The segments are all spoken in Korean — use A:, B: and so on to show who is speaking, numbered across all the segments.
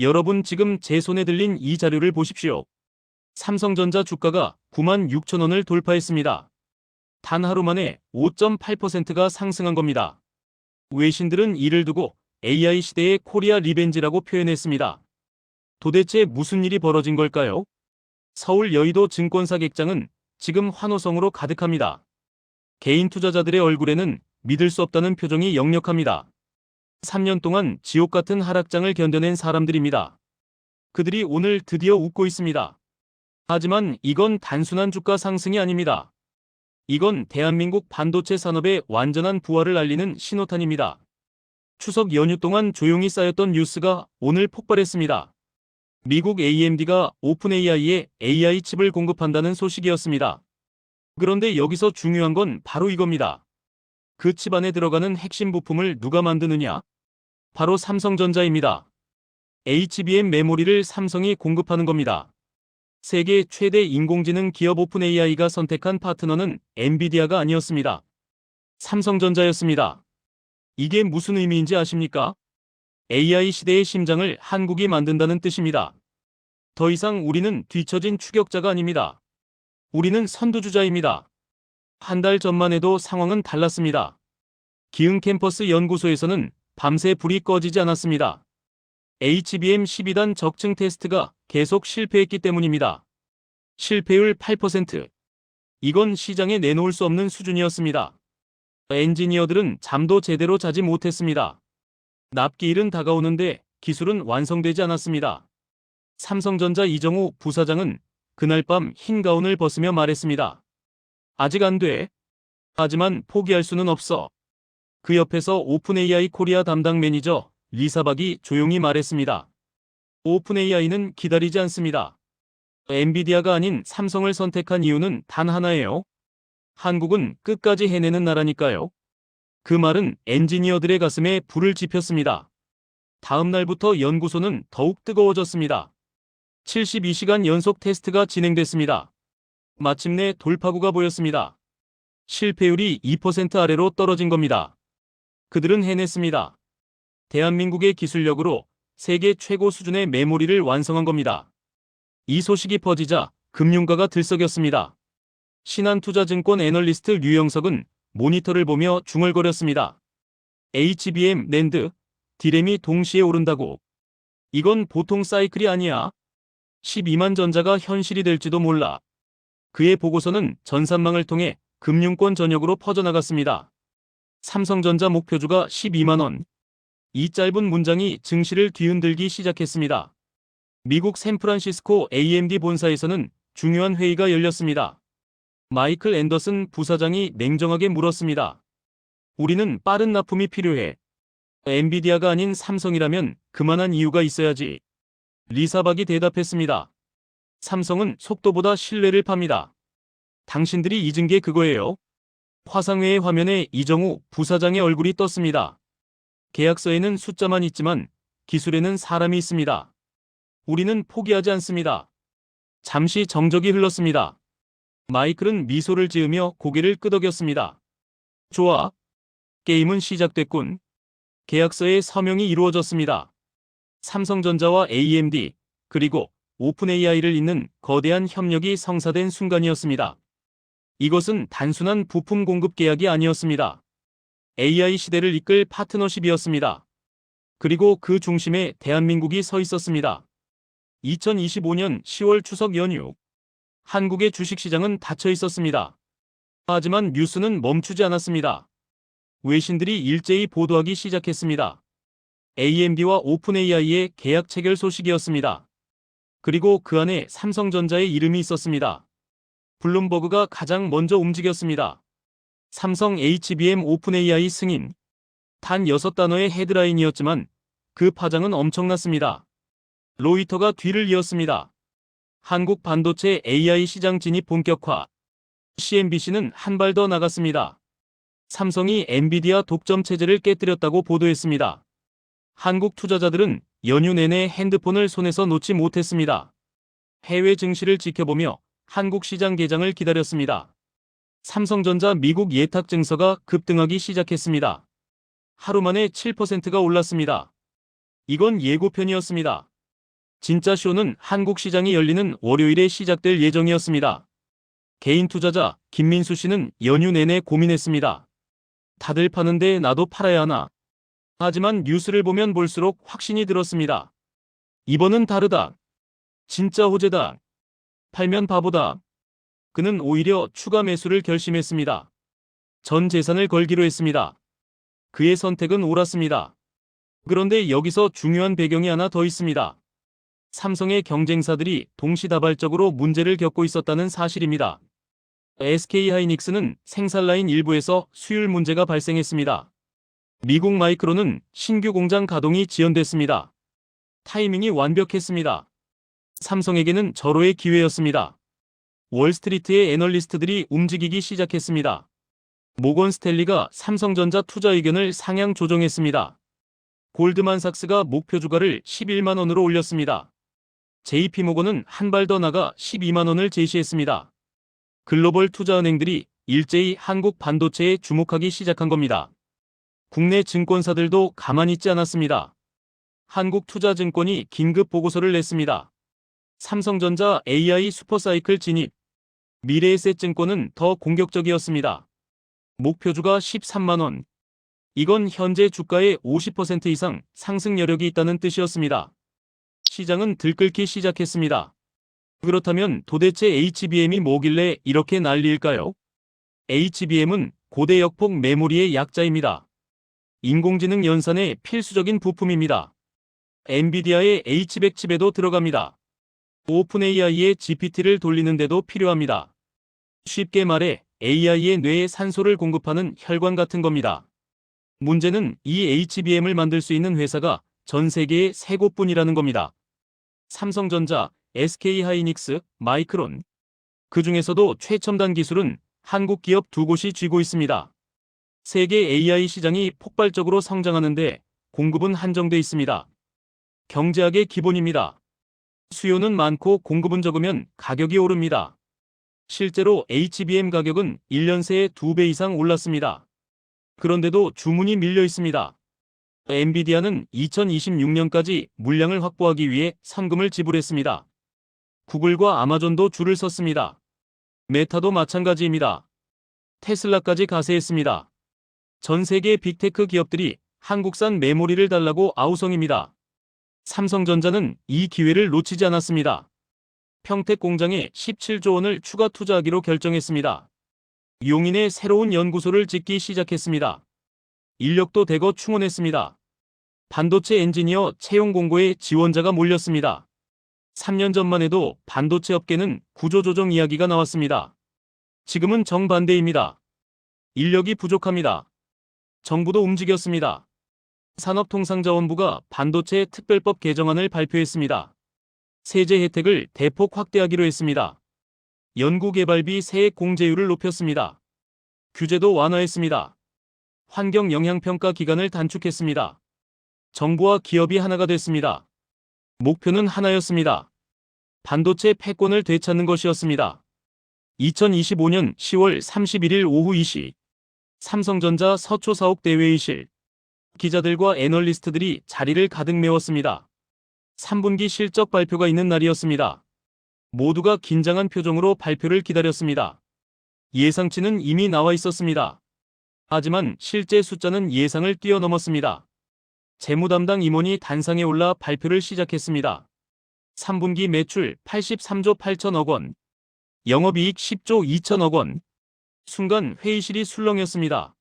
A: 여러분 지금 제 손에 들린 이 자료를 보십시오. 삼성전자 주가가 96,000원을 돌파했습니다. 단 하루 만에 5.8%가 상승한 겁니다. 외신들은 이를 두고 AI 시대의 코리아 리벤지라고 표현했습니다. 도대체 무슨 일이 벌어진 걸까요? 서울 여의도 증권사 객장은 지금 환호성으로 가득합니다. 개인 투자자들의 얼굴에는 믿을 수 없다는 표정이 역력합니다. 3년 동안 지옥 같은 하락장을 견뎌낸 사람들입니다. 그들이 오늘 드디어 웃고 있습니다. 하지만 이건 단순한 주가 상승이 아닙니다. 이건 대한민국 반도체 산업의 완전한 부활을 알리는 신호탄입니다. 추석 연휴 동안 조용히 쌓였던 뉴스가 오늘 폭발했습니다. 미국 AMD가 오픈AI에 AI 칩을 공급한다는 소식이었습니다. 그런데 여기서 중요한 건 바로 이겁니다. 그 칩 안에 들어가는 핵심 부품을 누가 만드느냐? 바로 삼성전자입니다. HBM 메모리를 삼성이 공급하는 겁니다. 세계 최대 인공지능 기업 오픈AI가 선택한 파트너는 엔비디아가 아니었습니다. 삼성전자였습니다. 이게 무슨 의미인지 아십니까? AI 시대의 심장을 한국이 만든다는 뜻입니다. 더 이상 우리는 뒤처진 추격자가 아닙니다. 우리는 선두주자입니다. 한 달 전만 해도 상황은 달랐습니다. 기흥 캠퍼스 연구소에서는 밤새 불이 꺼지지 않았습니다. HBM 12단 적층 테스트가 계속 실패했기 때문입니다. 실패율 8%. 이건 시장에 내놓을 수 없는 수준이었습니다. 엔지니어들은 잠도 제대로 자지 못했습니다. 납기일은 다가오는데 기술은 완성되지 않았습니다. 삼성전자 이정우 부사장은 그날 밤 흰 가운을 벗으며 말했습니다. 아직 안 돼. 하지만 포기할 수는 없어. 그 옆에서 오픈AI 코리아 담당 매니저 리사박이 조용히 말했습니다. 오픈AI는 기다리지 않습니다. 엔비디아가 아닌 삼성을 선택한 이유는 단 하나예요. 한국은 끝까지 해내는 나라니까요. 그 말은 엔지니어들의 가슴에 불을 지폈습니다. 다음 날부터 연구소는 더욱 뜨거워졌습니다. 72시간 연속 테스트가 진행됐습니다. 마침내 돌파구가 보였습니다. 실패율이 2% 아래로 떨어진 겁니다. 그들은 해냈습니다. 대한민국의 기술력으로 세계 최고 수준의 메모리를 완성한 겁니다. 이 소식이 퍼지자 금융가가 들썩였습니다. 신한투자증권 애널리스트 류영석은 모니터를 보며 중얼거렸습니다. HBM, 낸드, 디램이 동시에 오른다고. 이건 보통 사이클이 아니야. 12만 전자가 현실이 될지도 몰라. 그의 보고서는 전산망을 통해 금융권 전역으로 퍼져나갔습니다. 삼성전자 목표주가 12만원. 이 짧은 문장이 증시를 뒤흔들기 시작했습니다. 미국 샌프란시스코 AMD 본사에서는 중요한 회의가 열렸습니다. 마이클 앤더슨 부사장이 냉정하게 물었습니다. 우리는 빠른 납품이 필요해. 엔비디아가 아닌 삼성이라면 그만한 이유가 있어야지. 리사박이 대답했습니다. 삼성은 속도보다 신뢰를 팝니다. 당신들이 잊은 게 그거예요. 화상회의 화면에 이정우 부사장의 얼굴이 떴습니다. 계약서에는 숫자만 있지만 기술에는 사람이 있습니다. 우리는 포기하지 않습니다. 잠시 정적이 흘렀습니다. 마이클은 미소를 지으며 고개를 끄덕였습니다. 좋아. 게임은 시작됐군. 계약서에 서명이 이루어졌습니다. 삼성전자와 AMD 그리고 오픈AI를 잇는 거대한 협력이 성사된 순간이었습니다. 이것은 단순한 부품 공급 계약이 아니었습니다. AI 시대를 이끌 파트너십이었습니다. 그리고 그 중심에 대한민국이 서 있었습니다. 2025년 10월 추석 연휴. 한국의 주식시장은 닫혀 있었습니다. 하지만 뉴스는 멈추지 않았습니다. 외신들이 일제히 보도하기 시작했습니다. AMD와 오픈AI의 계약 체결 소식이었습니다. 그리고 그 안에 삼성전자의 이름이 있었습니다. 블룸버그가 가장 먼저 움직였습니다. 삼성 HBM 오픈AI 승인. 단 6단어의 헤드라인이었지만 그 파장은 엄청났습니다. 로이터가 뒤를 이었습니다. 한국 반도체 AI 시장 진입 본격화. CNBC는 한 발 더 나갔습니다. 삼성이 엔비디아 독점 체제를 깨뜨렸다고 보도했습니다. 한국 투자자들은 연휴 내내 핸드폰을 손에서 놓지 못했습니다. 해외 증시를 지켜보며 한국 시장 개장을 기다렸습니다. 삼성전자 미국 예탁 증서가 급등하기 시작했습니다. 하루 만에 7%가 올랐습니다. 이건 예고편이었습니다. 진짜 쇼는 한국 시장이 열리는 월요일에 시작될 예정이었습니다. 개인 투자자 김민수 씨는 연휴 내내 고민했습니다. 다들 파는데 나도 팔아야 하나? 하지만 뉴스를 보면 볼수록 확신이 들었습니다. 이번은 다르다. 진짜 호재다. 팔면 바보다. 그는 오히려 추가 매수를 결심했습니다. 전 재산을 걸기로 했습니다. 그의 선택은 옳았습니다. 그런데 여기서 중요한 배경이 하나 더 있습니다. 삼성의 경쟁사들이 동시다발적으로 문제를 겪고 있었다는 사실입니다. SK하이닉스는 생산 라인 일부에서 수율 문제가 발생했습니다. 미국 마이크론은 신규 공장 가동이 지연됐습니다. 타이밍이 완벽했습니다. 삼성에게는 절호의 기회였습니다. 월스트리트의 애널리스트들이 움직이기 시작했습니다. 모건 스탠리가 삼성전자 투자 의견을 상향 조정했습니다. 골드만삭스가 목표 주가를 11만 원으로 올렸습니다. JP모건은 한 발 더 나가 12만 원을 제시했습니다. 글로벌 투자은행들이 일제히 한국 반도체에 주목하기 시작한 겁니다. 국내 증권사들도 가만히 있지 않았습니다. 한국투자증권이 긴급 보고서를 냈습니다. 삼성전자 AI 슈퍼사이클 진입. 미래에셋증권은 더 공격적이었습니다. 목표주가 13만 원. 이건 현재 주가의 50% 이상 상승 여력이 있다는 뜻이었습니다. 시장은 들끓기 시작했습니다. 그렇다면 도대체 HBM이 뭐길래 이렇게 난리일까요? HBM은 고대 역폭 메모리의 약자입니다. 인공지능 연산의 필수적인 부품입니다. 엔비디아의 H100 칩에도 들어갑니다. 오픈AI의 GPT를 돌리는데도 필요합니다. 쉽게 말해 AI의 뇌에 산소를 공급하는 혈관 같은 겁니다. 문제는 이 HBM을 만들 수 있는 회사가 전 세계에 3곳뿐이라는 겁니다. 삼성전자, SK하이닉스, 마이크론. 그 중에서도 최첨단 기술은 한국 기업 2곳이 쥐고 있습니다. 세계 AI 시장이 폭발적으로 성장하는데 공급은 한정돼 있습니다. 경제학의 기본입니다. 수요는 많고 공급은 적으면 가격이 오릅니다. 실제로 HBM 가격은 1년 새에 2배 이상 올랐습니다. 그런데도 주문이 밀려 있습니다. 엔비디아는 2026년까지 물량을 확보하기 위해 선금을 지불했습니다. 구글과 아마존도 줄을 섰습니다. 메타도 마찬가지입니다. 테슬라까지 가세했습니다. 전 세계 빅테크 기업들이 한국산 메모리를 달라고 아우성입니다. 삼성전자는 이 기회를 놓치지 않았습니다. 평택 공장에 17조 원을 추가 투자하기로 결정했습니다. 용인에 새로운 연구소를 짓기 시작했습니다. 인력도 대거 충원했습니다. 반도체 엔지니어 채용 공고에 지원자가 몰렸습니다. 3년 전만 해도 반도체 업계는 구조조정 이야기가 나왔습니다. 지금은 정반대입니다. 인력이 부족합니다. 정부도 움직였습니다. 산업통상자원부가 반도체 특별법 개정안을 발표했습니다. 세제 혜택을 대폭 확대하기로 했습니다. 연구개발비 세액 공제율을 높였습니다. 규제도 완화했습니다. 환경 영향평가 기간을 단축했습니다. 정부와 기업이 하나가 됐습니다. 목표는 하나였습니다. 반도체 패권을 되찾는 것이었습니다. 2025년 10월 31일 오후 2시 삼성전자 서초 사옥 대회의실. 기자들과 애널리스트들이 자리를 가득 메웠습니다. 3분기 실적 발표가 있는 날이었습니다. 모두가 긴장한 표정으로 발표를 기다렸습니다. 예상치는 이미 나와 있었습니다. 하지만 실제 숫자는 예상을 뛰어넘었습니다. 재무담당 임원이 단상에 올라 발표를 시작했습니다. 3분기 매출 83조 8천억 원, 영업이익 10조 2천억 원. 순간 회의실이 술렁였습니다.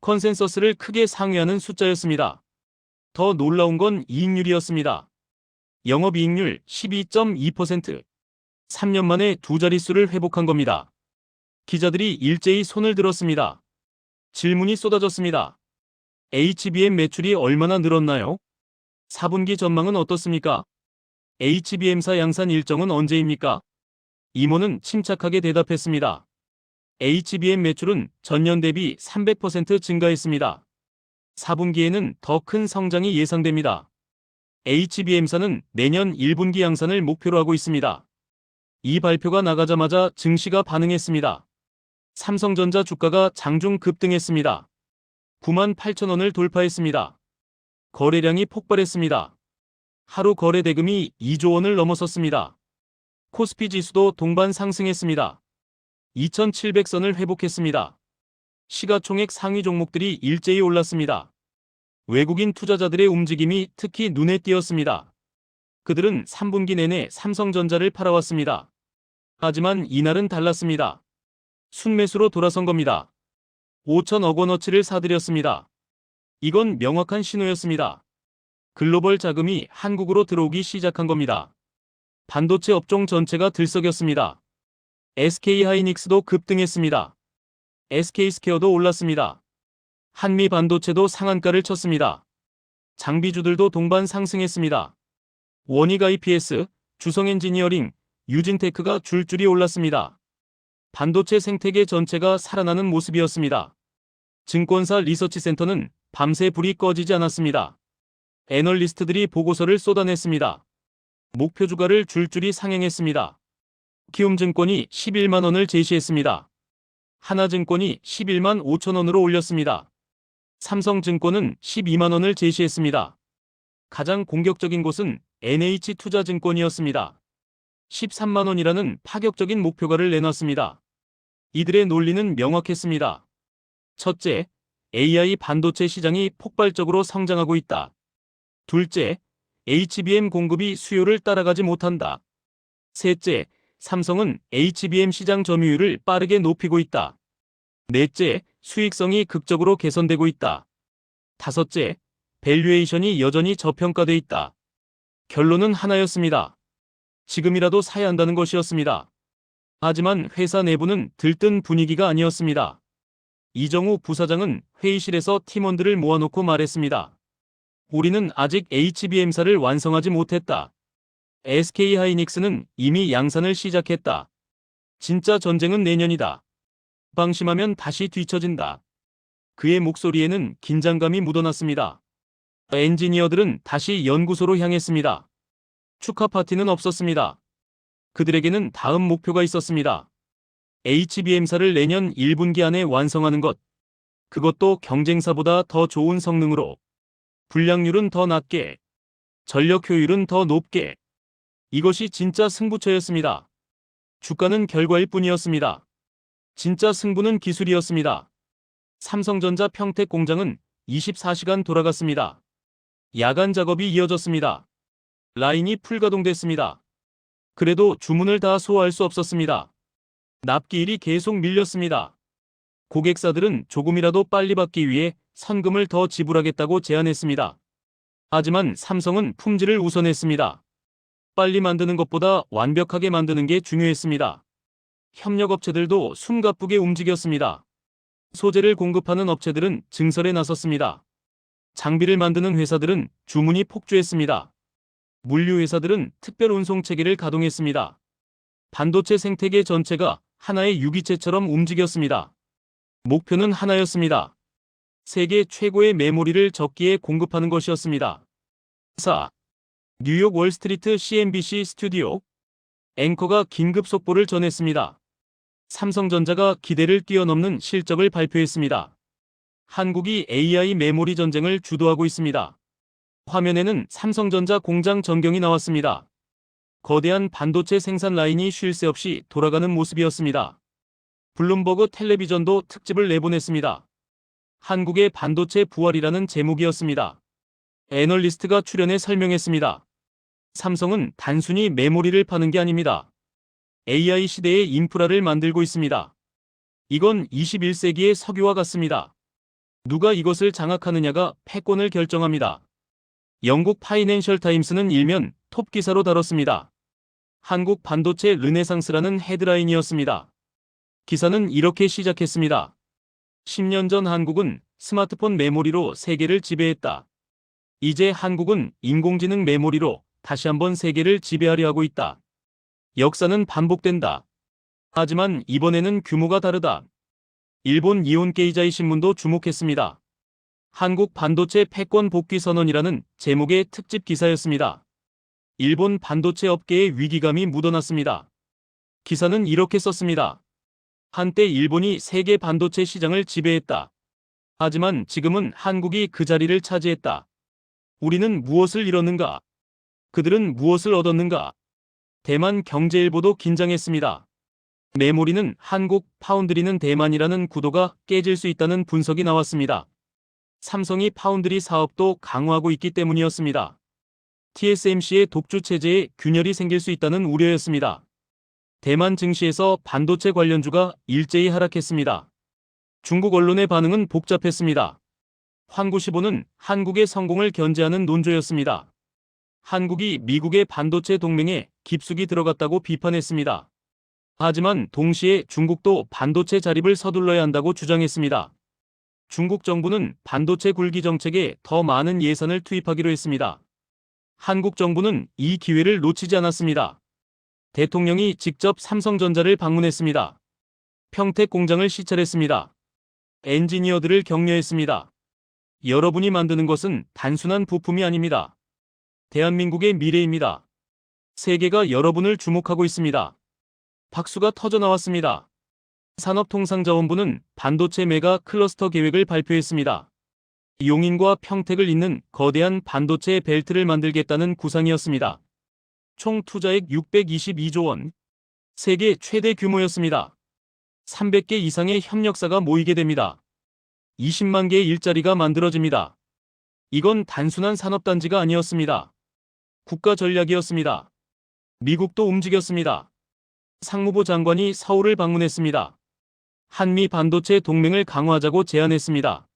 A: 컨센서스를 크게 상회하는 숫자였습니다. 더 놀라운 건 이익률이었습니다. 영업이익률 12.2%. 3년 만에 두 자릿수를 회복한 겁니다. 기자들이 일제히 손을 들었습니다. 질문이 쏟아졌습니다. HBM 매출이 얼마나 늘었나요? 4분기 전망은 어떻습니까? HBM사 양산 일정은 언제입니까? 임원은 침착하게 대답했습니다. HBM 매출은 전년 대비 300% 증가했습니다. 4분기에는 더 큰 성장이 예상됩니다. HBM사는 내년 1분기 양산을 목표로 하고 있습니다. 이 발표가 나가자마자 증시가 반응했습니다. 삼성전자 주가가 장중 급등했습니다. 9만 8천 원을 돌파했습니다. 거래량이 폭발했습니다. 하루 거래 대금이 2조 원을 넘어섰습니다. 코스피 지수도 동반 상승했습니다. 2,700선을 회복했습니다. 시가총액 상위 종목들이 일제히 올랐습니다. 외국인 투자자들의 움직임이 특히 눈에 띄었습니다. 그들은 3분기 내내 삼성전자를 팔아왔습니다. 하지만 이날은 달랐습니다. 순매수로 돌아선 겁니다. 5천억 원어치를 사들였습니다. 이건 명확한 신호였습니다. 글로벌 자금이 한국으로 들어오기 시작한 겁니다. 반도체 업종 전체가 들썩였습니다. SK하이닉스도 급등했습니다. SK스퀘어도 올랐습니다. 한미 반도체도 상한가를 쳤습니다. 장비주들도 동반 상승했습니다. 원익 IPS, 주성엔지니어링, 유진테크가 줄줄이 올랐습니다. 반도체 생태계 전체가 살아나는 모습이었습니다. 증권사 리서치센터는 밤새 불이 꺼지지 않았습니다. 애널리스트들이 보고서를 쏟아냈습니다. 목표 주가를 줄줄이 상향했습니다. 키움증권이 11만 원을 제시했습니다. 하나증권이 11만 5천 원으로 올렸습니다. 삼성증권은 12만 원을 제시했습니다. 가장 공격적인 곳은 NH투자증권이었습니다. 13만 원이라는 파격적인 목표가를 내놨습니다. 이들의 논리는 명확했습니다. 첫째, AI 반도체 시장이 폭발적으로 성장하고 있다. 둘째, HBM 공급이 수요를 따라가지 못한다. 셋째, 삼성은 HBM 시장 점유율을 빠르게 높이고 있다. 넷째, 수익성이 극적으로 개선되고 있다. 다섯째, 밸류에이션이 여전히 저평가돼 있다. 결론은 하나였습니다. 지금이라도 사야 한다는 것이었습니다. 하지만 회사 내부는 들뜬 분위기가 아니었습니다. 이정우 부사장은 회의실에서 팀원들을 모아놓고 말했습니다. 우리는 아직 HBM사를 완성하지 못했다. SK하이닉스는 이미 양산을 시작했다. 진짜 전쟁은 내년이다. 방심하면 다시 뒤처진다. 그의 목소리에는 긴장감이 묻어났습니다. 엔지니어들은 다시 연구소로 향했습니다. 축하 파티는 없었습니다. 그들에게는 다음 목표가 있었습니다. HBM사를 내년 1분기 안에 완성하는 것. 그것도 경쟁사보다 더 좋은 성능으로. 불량률은 더 낮게. 전력 효율은 더 높게. 이것이 진짜 승부처였습니다. 주가는 결과일 뿐이었습니다. 진짜 승부는 기술이었습니다. 삼성전자 평택 공장은 24시간 돌아갔습니다. 야간 작업이 이어졌습니다. 라인이 풀가동됐습니다. 그래도 주문을 다 소화할 수 없었습니다. 납기일이 계속 밀렸습니다. 고객사들은 조금이라도 빨리 받기 위해 선금을 더 지불하겠다고 제안했습니다. 하지만 삼성은 품질을 우선했습니다. 빨리 만드는 것보다 완벽하게 만드는 게 중요했습니다. 협력업체들도 숨가쁘게 움직였습니다. 소재를 공급하는 업체들은 증설에 나섰습니다. 장비를 만드는 회사들은 주문이 폭주했습니다. 물류회사들은 특별 운송 체계를 가동했습니다. 반도체 생태계 전체가 하나의 유기체처럼 움직였습니다. 목표는 하나였습니다. 세계 최고의 메모리를 적기에 공급하는 것이었습니다. 4. 뉴욕 월스트리트 CNBC 스튜디오 앵커가 긴급 속보를 전했습니다. 삼성전자가 기대를 뛰어넘는 실적을 발표했습니다. 한국이 AI 메모리 전쟁을 주도하고 있습니다. 화면에는 삼성전자 공장 전경이 나왔습니다. 거대한 반도체 생산 라인이 쉴 새 없이 돌아가는 모습이었습니다. 블룸버그 텔레비전도 특집을 내보냈습니다. 한국의 반도체 부활이라는 제목이었습니다. 애널리스트가 출연해 설명했습니다. 삼성은 단순히 메모리를 파는 게 아닙니다. AI 시대의 인프라를 만들고 있습니다. 이건 21세기의 석유와 같습니다. 누가 이것을 장악하느냐가 패권을 결정합니다. 영국 파이낸셜 타임스는 일면 톱 기사로 다뤘습니다. 한국 반도체 르네상스라는 헤드라인이었습니다. 기사는 이렇게 시작했습니다. 10년 전 한국은 스마트폰 메모리로 세계를 지배했다. 이제 한국은 인공지능 메모리로 다시 한번 세계를 지배하려 하고 있다. 역사는 반복된다. 하지만 이번에는 규모가 다르다. 일본 니혼케이자이 신문도 주목했습니다. 한국 반도체 패권 복귀 선언이라는 제목의 특집 기사였습니다. 일본 반도체 업계의 위기감이 묻어났습니다. 기사는 이렇게 썼습니다. 한때 일본이 세계 반도체 시장을 지배했다. 하지만 지금은 한국이 그 자리를 차지했다. 우리는 무엇을 잃었는가? 그들은 무엇을 얻었는가? 대만 경제일보도 긴장했습니다. 메모리는 한국, 파운드리는 대만이라는 구도가 깨질 수 있다는 분석이 나왔습니다. 삼성이 파운드리 사업도 강화하고 있기 때문이었습니다. TSMC의 독주 체제에 균열이 생길 수 있다는 우려였습니다. 대만 증시에서 반도체 관련주가 일제히 하락했습니다. 중국 언론의 반응은 복잡했습니다. 환구시보는 한국의 성공을 견제하는 논조였습니다. 한국이 미국의 반도체 동맹에 깊숙이 들어갔다고 비판했습니다. 하지만 동시에 중국도 반도체 자립을 서둘러야 한다고 주장했습니다. 중국 정부는 반도체 굴기 정책에 더 많은 예산을 투입하기로 했습니다. 한국 정부는 이 기회를 놓치지 않았습니다. 대통령이 직접 삼성전자를 방문했습니다. 평택 공장을 시찰했습니다. 엔지니어들을 격려했습니다. 여러분이 만드는 것은 단순한 부품이 아닙니다. 대한민국의 미래입니다. 세계가 여러분을 주목하고 있습니다. 박수가 터져나왔습니다. 산업통상자원부는 반도체 메가 클러스터 계획을 발표했습니다. 용인과 평택을 잇는 거대한 반도체 벨트를 만들겠다는 구상이었습니다. 총 투자액 622조 원, 세계 최대 규모였습니다. 300개 이상의 협력사가 모이게 됩니다. 20만 개의 일자리가 만들어집니다. 이건 단순한 산업단지가 아니었습니다. 국가 전략이었습니다. 미국도 움직였습니다. 상무부 장관이 서울을 방문했습니다. 한미 반도체 동맹을 강화하자고 제안했습니다.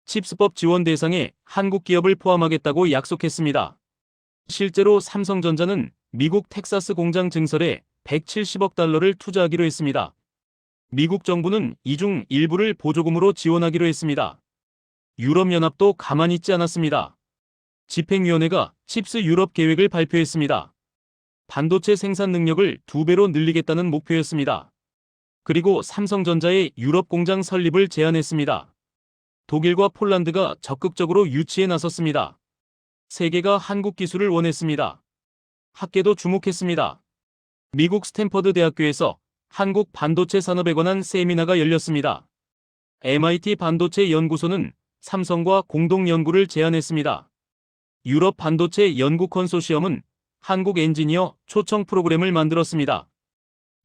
A: 칩스법 지원 대상에 한국 기업을 포함하겠다고 약속했습니다. 실제로 삼성전자는 미국 텍사스 공장 증설에 170억 달러를 투자하기로 했습니다. 미국 정부는 이 중 일부를 보조금으로 지원하기로 했습니다. 유럽연합도 가만히 있지 않았습니다. 집행위원회가 칩스 유럽 계획을 발표했습니다. 반도체 생산 능력을 2배로 늘리겠다는 목표였습니다. 그리고 삼성전자의 유럽 공장 설립을 제안했습니다. 독일과 폴란드가 적극적으로 유치에 나섰습니다. 세계가 한국 기술을 원했습니다. 학계도 주목했습니다. 미국 스탠퍼드 대학교에서 한국 반도체 산업에 관한 세미나가 열렸습니다. MIT 반도체 연구소는 삼성과 공동 연구를 제안했습니다. 유럽 반도체 연구 컨소시엄은 한국 엔지니어 초청 프로그램을 만들었습니다.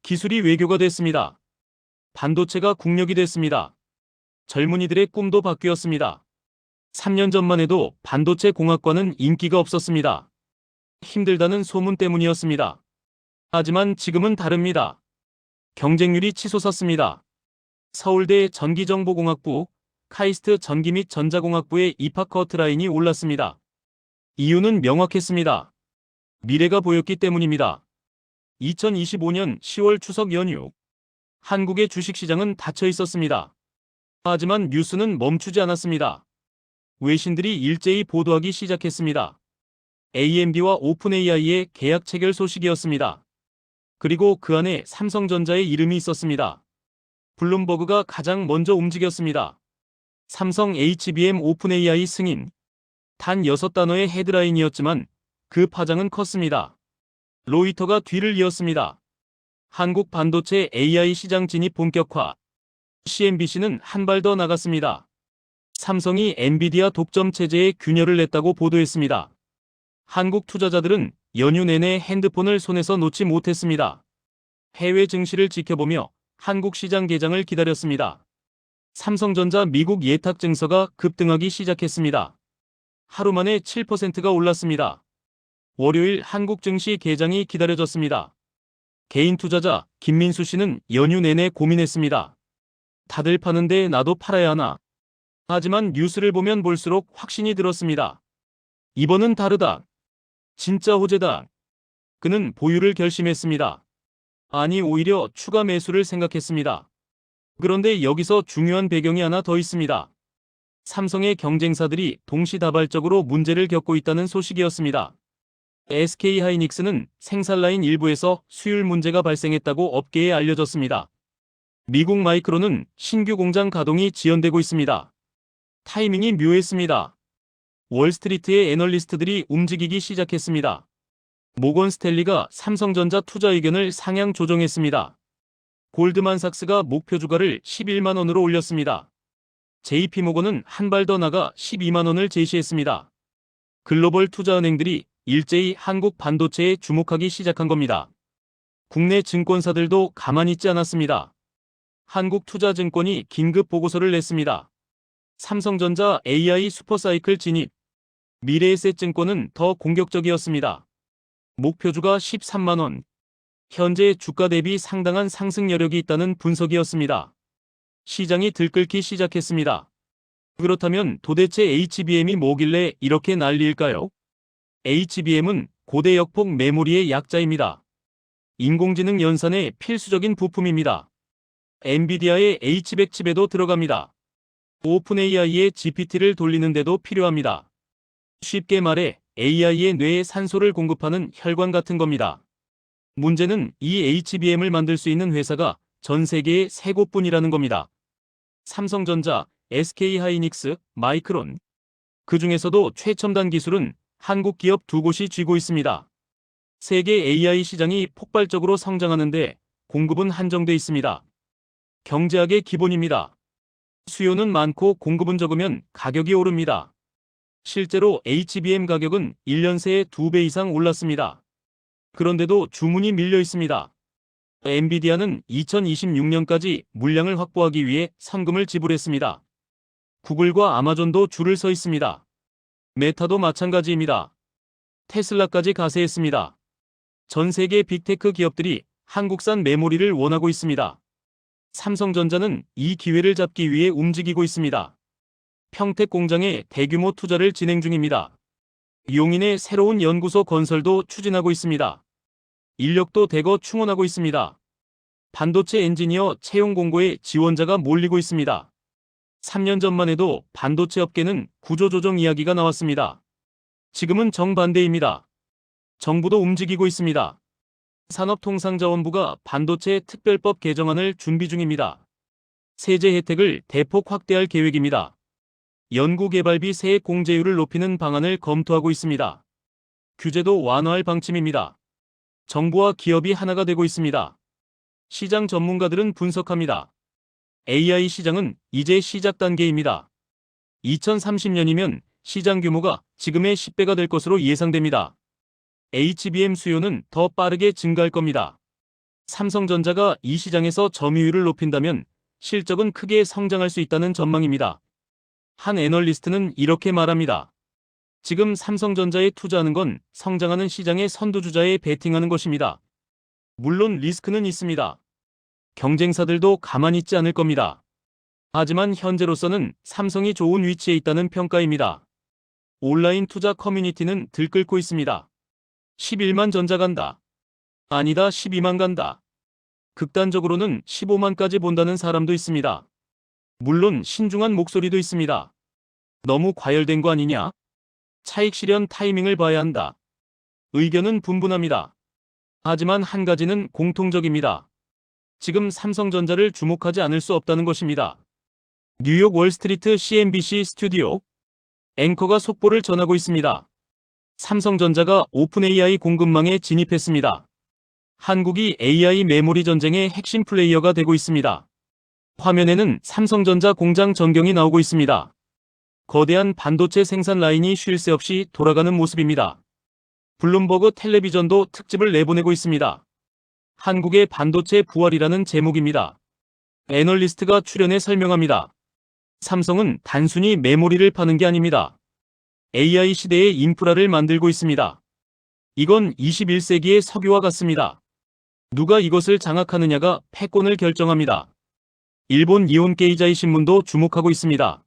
A: 기술이 외교가 됐습니다. 반도체가 국력이 됐습니다. 젊은이들의 꿈도 바뀌었습니다. 3년 전만 해도 반도체 공학과는 인기가 없었습니다. 힘들다는 소문 때문이었습니다. 하지만 지금은 다릅니다. 경쟁률이 치솟았습니다. 서울대 전기정보공학부, 카이스트 전기 및 전자공학부의 입학 커트라인이 올랐습니다. 이유는 명확했습니다. 미래가 보였기 때문입니다. 2025년 10월 추석 연휴, 한국의 주식시장은 닫혀 있었습니다. 하지만 뉴스는 멈추지 않았습니다. 외신들이 일제히 보도하기 시작했습니다. AMD와 오픈AI의 계약 체결 소식이었습니다. 그리고 그 안에 삼성전자의 이름이 있었습니다. 블룸버그가 가장 먼저 움직였습니다. 삼성 HBM 오픈AI 승인. 단 6단어의 헤드라인이었지만 그 파장은 컸습니다. 로이터가 뒤를 이었습니다. 한국 반도체 AI 시장 진입 본격화. CNBC는 한 발 더 나갔습니다. 삼성이 엔비디아 독점 체제에 균열을 냈다고 보도했습니다. 한국 투자자들은 연휴 내내 핸드폰을 손에서 놓지 못했습니다. 해외 증시를 지켜보며 한국 시장 개장을 기다렸습니다. 삼성전자 미국 예탁 증서가 급등하기 시작했습니다. 하루 만에 7%가 올랐습니다. 월요일 한국 증시 개장이 기다려졌습니다. 개인 투자자 김민수 씨는 연휴 내내 고민했습니다. 다들 파는데 나도 팔아야 하나? 하지만 뉴스를 보면 볼수록 확신이 들었습니다. 이번은 다르다. 진짜 호재다. 그는 보유를 결심했습니다. 아니, 오히려 추가 매수를 생각했습니다. 그런데 여기서 중요한 배경이 하나 더 있습니다. 삼성의 경쟁사들이 동시다발적으로 문제를 겪고 있다는 소식이었습니다. SK하이닉스는 생산라인 일부에서 수율 문제가 발생했다고 업계에 알려졌습니다. 미국 마이크론은 신규 공장 가동이 지연되고 있습니다. 타이밍이 묘했습니다. 월스트리트의 애널리스트들이 움직이기 시작했습니다. 모건 스탠리가 삼성전자 투자 의견을 상향 조정했습니다. 골드만삭스가 목표 주가를 11만 원으로 올렸습니다. JP모건은 한 발 더 나가 12만 원을 제시했습니다. 글로벌 투자은행들이 일제히 한국 반도체에 주목하기 시작한 겁니다. 국내 증권사들도 가만히 있지 않았습니다. 한국투자증권이 긴급 보고서를 냈습니다. 삼성전자 AI 슈퍼사이클 진입. 미래에셋증권은 더 공격적이었습니다. 목표주가 13만원. 현재 주가 대비 상당한 상승 여력이 있다는 분석이었습니다. 시장이 들끓기 시작했습니다. 그렇다면 도대체 HBM이 뭐길래 이렇게 난리일까요? HBM은 고대 역폭 메모리의 약자입니다. 인공지능 연산의 필수적인 부품입니다. 엔비디아의 H100 칩에도 들어갑니다. 오픈AI의 GPT를 돌리는데도 필요합니다. 쉽게 말해 AI의 뇌에 산소를 공급하는 혈관 같은 겁니다. 문제는 이 HBM을 만들 수 있는 회사가 전 세계에 3곳뿐이라는 겁니다. 삼성전자, SK하이닉스, 마이크론. 그 중에서도 최첨단 기술은 한국 기업 2곳이 쥐고 있습니다. 세계 AI 시장이 폭발적으로 성장하는데 공급은 한정돼 있습니다. 경제학의 기본입니다. 수요는 많고 공급은 적으면 가격이 오릅니다. 실제로 HBM 가격은 1년 새에 2배 이상 올랐습니다. 그런데도 주문이 밀려 있습니다. 엔비디아는 2026년까지 물량을 확보하기 위해 선금을 지불했습니다. 구글과 아마존도 줄을 서 있습니다. 메타도 마찬가지입니다. 테슬라까지 가세했습니다. 전 세계 빅테크 기업들이 한국산 메모리를 원하고 있습니다. 삼성전자는 이 기회를 잡기 위해 움직이고 있습니다. 평택 공장에 대규모 투자를 진행 중입니다. 용인의 새로운 연구소 건설도 추진하고 있습니다. 인력도 대거 충원하고 있습니다. 반도체 엔지니어 채용 공고에 지원자가 몰리고 있습니다. 3년 전만 해도 반도체 업계는 구조조정 이야기가 나왔습니다. 지금은 정반대입니다. 정부도 움직이고 있습니다. 산업통상자원부가 반도체 특별법 개정안을 준비 중입니다. 세제 혜택을 대폭 확대할 계획입니다. 연구개발비 세액 공제율을 높이는 방안을 검토하고 있습니다. 규제도 완화할 방침입니다. 정부와 기업이 하나가 되고 있습니다. 시장 전문가들은 분석합니다. AI 시장은 이제 시작 단계입니다. 2030년이면 시장 규모가 지금의 10배가 될 것으로 예상됩니다. HBM 수요는 더 빠르게 증가할 겁니다. 삼성전자가 이 시장에서 점유율을 높인다면 실적은 크게 성장할 수 있다는 전망입니다. 한 애널리스트는 이렇게 말합니다. 지금 삼성전자에 투자하는 건 성장하는 시장의 선두주자에 베팅하는 것입니다. 물론 리스크는 있습니다. 경쟁사들도 가만히 있지 않을 겁니다. 하지만 현재로서는 삼성이 좋은 위치에 있다는 평가입니다. 온라인 투자 커뮤니티는 들끓고 있습니다. 11만 전자 간다. 아니다 12만 간다. 극단적으로는 15만까지 본다는 사람도 있습니다. 물론 신중한 목소리도 있습니다. 너무 과열된 거 아니냐? 차익 실현 타이밍을 봐야 한다. 의견은 분분합니다. 하지만 한 가지는 공통적입니다. 지금 삼성전자를 주목하지 않을 수 없다는 것입니다. 뉴욕 월스트리트 CNBC 스튜디오 앵커가 속보를 전하고 있습니다. 삼성전자가 오픈AI 공급망에 진입했습니다. 한국이 AI 메모리 전쟁의 핵심 플레이어가 되고 있습니다. 화면에는 삼성전자 공장 전경이 나오고 있습니다. 거대한 반도체 생산 라인이 쉴 새 없이 돌아가는 모습입니다. 블룸버그 텔레비전도 특집을 내보내고 있습니다. 한국의 반도체 부활이라는 제목입니다. 애널리스트가 출연해 설명합니다. 삼성은 단순히 메모리를 파는 게 아닙니다. AI 시대의 인프라를 만들고 있습니다. 이건 21세기의 석유와 같습니다. 누가 이것을 장악하느냐가 패권을 결정합니다. 일본 이온케이자이 신문도 주목하고 있습니다.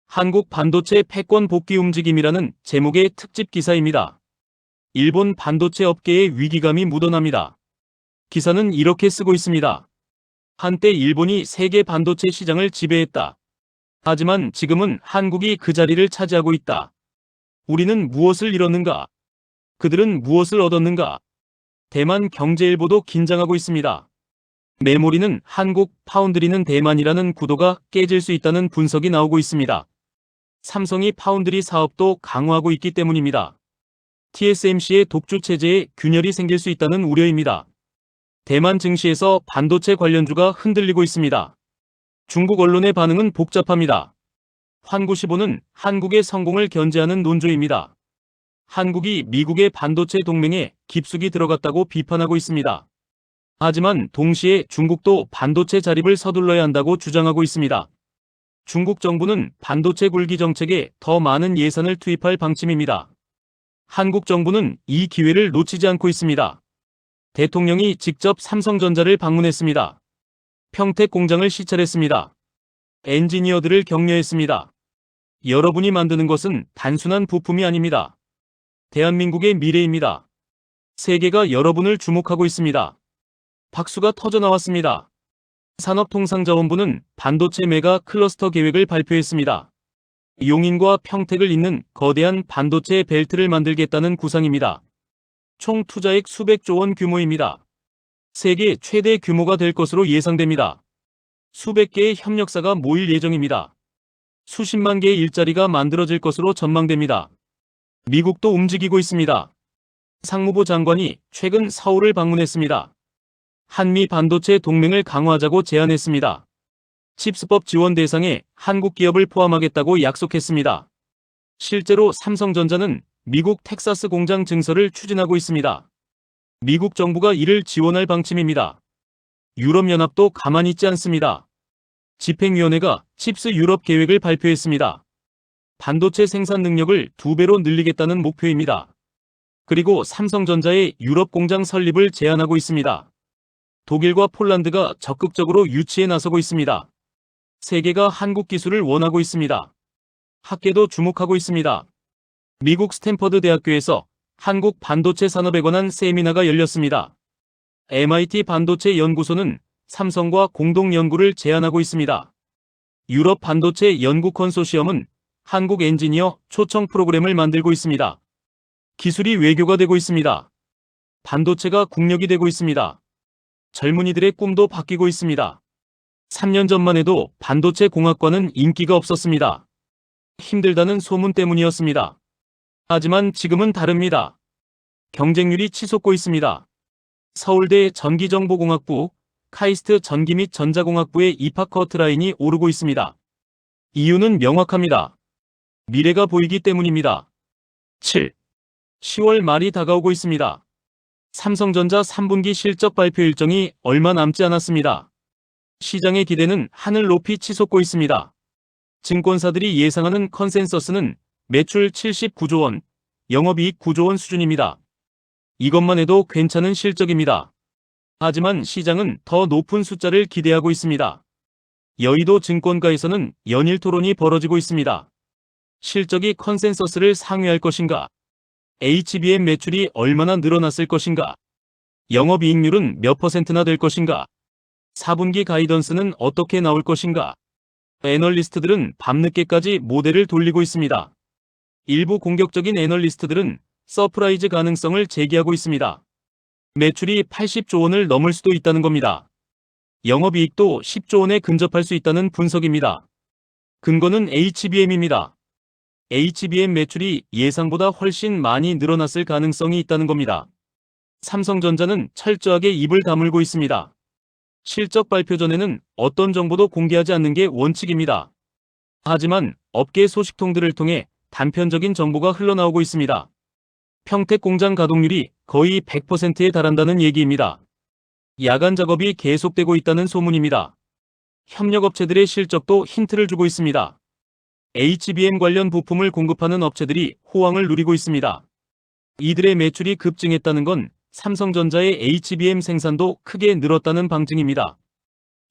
A: 한국 반도체 패권 복귀 움직임이라는 제목의 특집 기사입니다. 일본 반도체 업계의 위기감이 묻어납니다. 기사는 이렇게 쓰고 있습니다. 한때 일본이 세계 반도체 시장을 지배했다. 하지만 지금은 한국이 그 자리를 차지하고 있다. 우리는 무엇을 잃었는가? 그들은 무엇을 얻었는가? 대만 경제일보도 긴장하고 있습니다. 메모리는 한국, 파운드리는 대만이라는 구도가 깨질 수 있다는 분석이 나오고 있습니다. 삼성이 파운드리 사업도 강화하고 있기 때문입니다. TSMC의 독주 체제에 균열이 생길 수 있다는 우려입니다. 대만 증시에서 반도체 관련주가 흔들리고 있습니다. 중국 언론의 반응은 복잡합니다. 환구시보는 한국의 성공을 견제하는 논조입니다. 한국이 미국의 반도체 동맹에 깊숙이 들어갔다고 비판하고 있습니다. 하지만 동시에 중국도 반도체 자립을 서둘러야 한다고 주장하고 있습니다. 중국 정부는 반도체 굴기 정책에 더 많은 예산을 투입할 방침입니다. 한국 정부는 이 기회를 놓치지 않고 있습니다. 대통령이 직접 삼성전자를 방문했습니다. 평택 공장을 시찰했습니다. 엔지니어들을 격려했습니다. 여러분이 만드는 것은 단순한 부품이 아닙니다. 대한민국의 미래입니다. 세계가 여러분을 주목하고 있습니다. 박수가 터져나왔습니다. 산업통상자원부는 반도체 메가 클러스터 계획을 발표했습니다. 용인과 평택을 잇는 거대한 반도체 벨트를 만들겠다는 구상입니다. 총 투자액 수백조 원 규모입니다. 세계 최대 규모가 될 것으로 예상됩니다. 수백 개의 협력사가 모일 예정입니다. 수십만 개의 일자리가 만들어질 것으로 전망됩니다. 미국도 움직이고 있습니다. 상무부 장관이 최근 서울을 방문했습니다. 한미 반도체 동맹을 강화하자고 제안했습니다. 칩스법 지원 대상에 한국 기업을 포함하겠다고 약속했습니다. 실제로 삼성전자는 미국 텍사스 공장 증설을 추진하고 있습니다. 미국 정부가 이를 지원할 방침입니다. 유럽연합도 가만히 있지 않습니다. 집행위원회가 칩스 유럽 계획을 발표했습니다. 반도체 생산 능력을 2배로 늘리겠다는 목표입니다. 그리고 삼성전자의 유럽 공장 설립을 제안하고 있습니다. 독일과 폴란드가 적극적으로 유치에 나서고 있습니다. 세계가 한국 기술을 원하고 있습니다. 학계도 주목하고 있습니다. 미국 스탠퍼드 대학교에서 한국 반도체 산업에 관한 세미나가 열렸습니다. MIT 반도체 연구소는 삼성과 공동 연구를 제안하고 있습니다. 유럽 반도체 연구 컨소시엄은 한국 엔지니어 초청 프로그램을 만들고 있습니다. 기술이 외교가 되고 있습니다. 반도체가 국력이 되고 있습니다. 젊은이들의 꿈도 바뀌고 있습니다. 3년 전만 해도 반도체 공학과는 인기가 없었습니다. 힘들다는 소문 때문이었습니다. 하지만 지금은 다릅니다. 경쟁률이 치솟고 있습니다. 서울대 전기정보공학부, 카이스트 전기 및 전자공학부의 입학 커트라인이 오르고 있습니다. 이유는 명확합니다. 미래가 보이기 때문입니다. 7. 10월 말이 다가오고 있습니다. 삼성전자 3분기 실적 발표 일정이 얼마 남지 않았습니다. 시장의 기대는 하늘 높이 치솟고 있습니다. 증권사들이 예상하는 컨센서스는 매출 79조 원, 영업이익 9조 원 수준입니다. 이것만 해도 괜찮은 실적입니다. 하지만 시장은 더 높은 숫자를 기대하고 있습니다. 여의도 증권가에서는 연일 토론이 벌어지고 있습니다. 실적이 컨센서스를 상회할 것인가? HBM 매출이 얼마나 늘어났을 것인가? 영업이익률은 몇 %나 될 것인가? 4분기 가이던스는 어떻게 나올 것인가? 애널리스트들은 밤늦게까지 모델을 돌리고 있습니다. 일부 공격적인 애널리스트들은 서프라이즈 가능성을 제기하고 있습니다. 매출이 80조 원을 넘을 수도 있다는 겁니다. 영업이익도 10조 원에 근접할 수 있다는 분석입니다. 근거는 HBM입니다. HBM 매출이 예상보다 훨씬 많이 늘어났을 가능성이 있다는 겁니다. 삼성전자는 철저하게 입을 다물고 있습니다. 실적 발표 전에는 어떤 정보도 공개하지 않는 게 원칙입니다. 하지만 업계 소식통들을 통해 단편적인 정보가 흘러나오고 있습니다. 평택 공장 가동률이 거의 100%에 달한다는 얘기입니다. 야간 작업이 계속되고 있다는 소문입니다. 협력업체들의 실적도 힌트를 주고 있습니다. HBM 관련 부품을 공급하는 업체들이 호황을 누리고 있습니다. 이들의 매출이 급증했다는 건 삼성전자의 HBM 생산도 크게 늘었다는 방증입니다.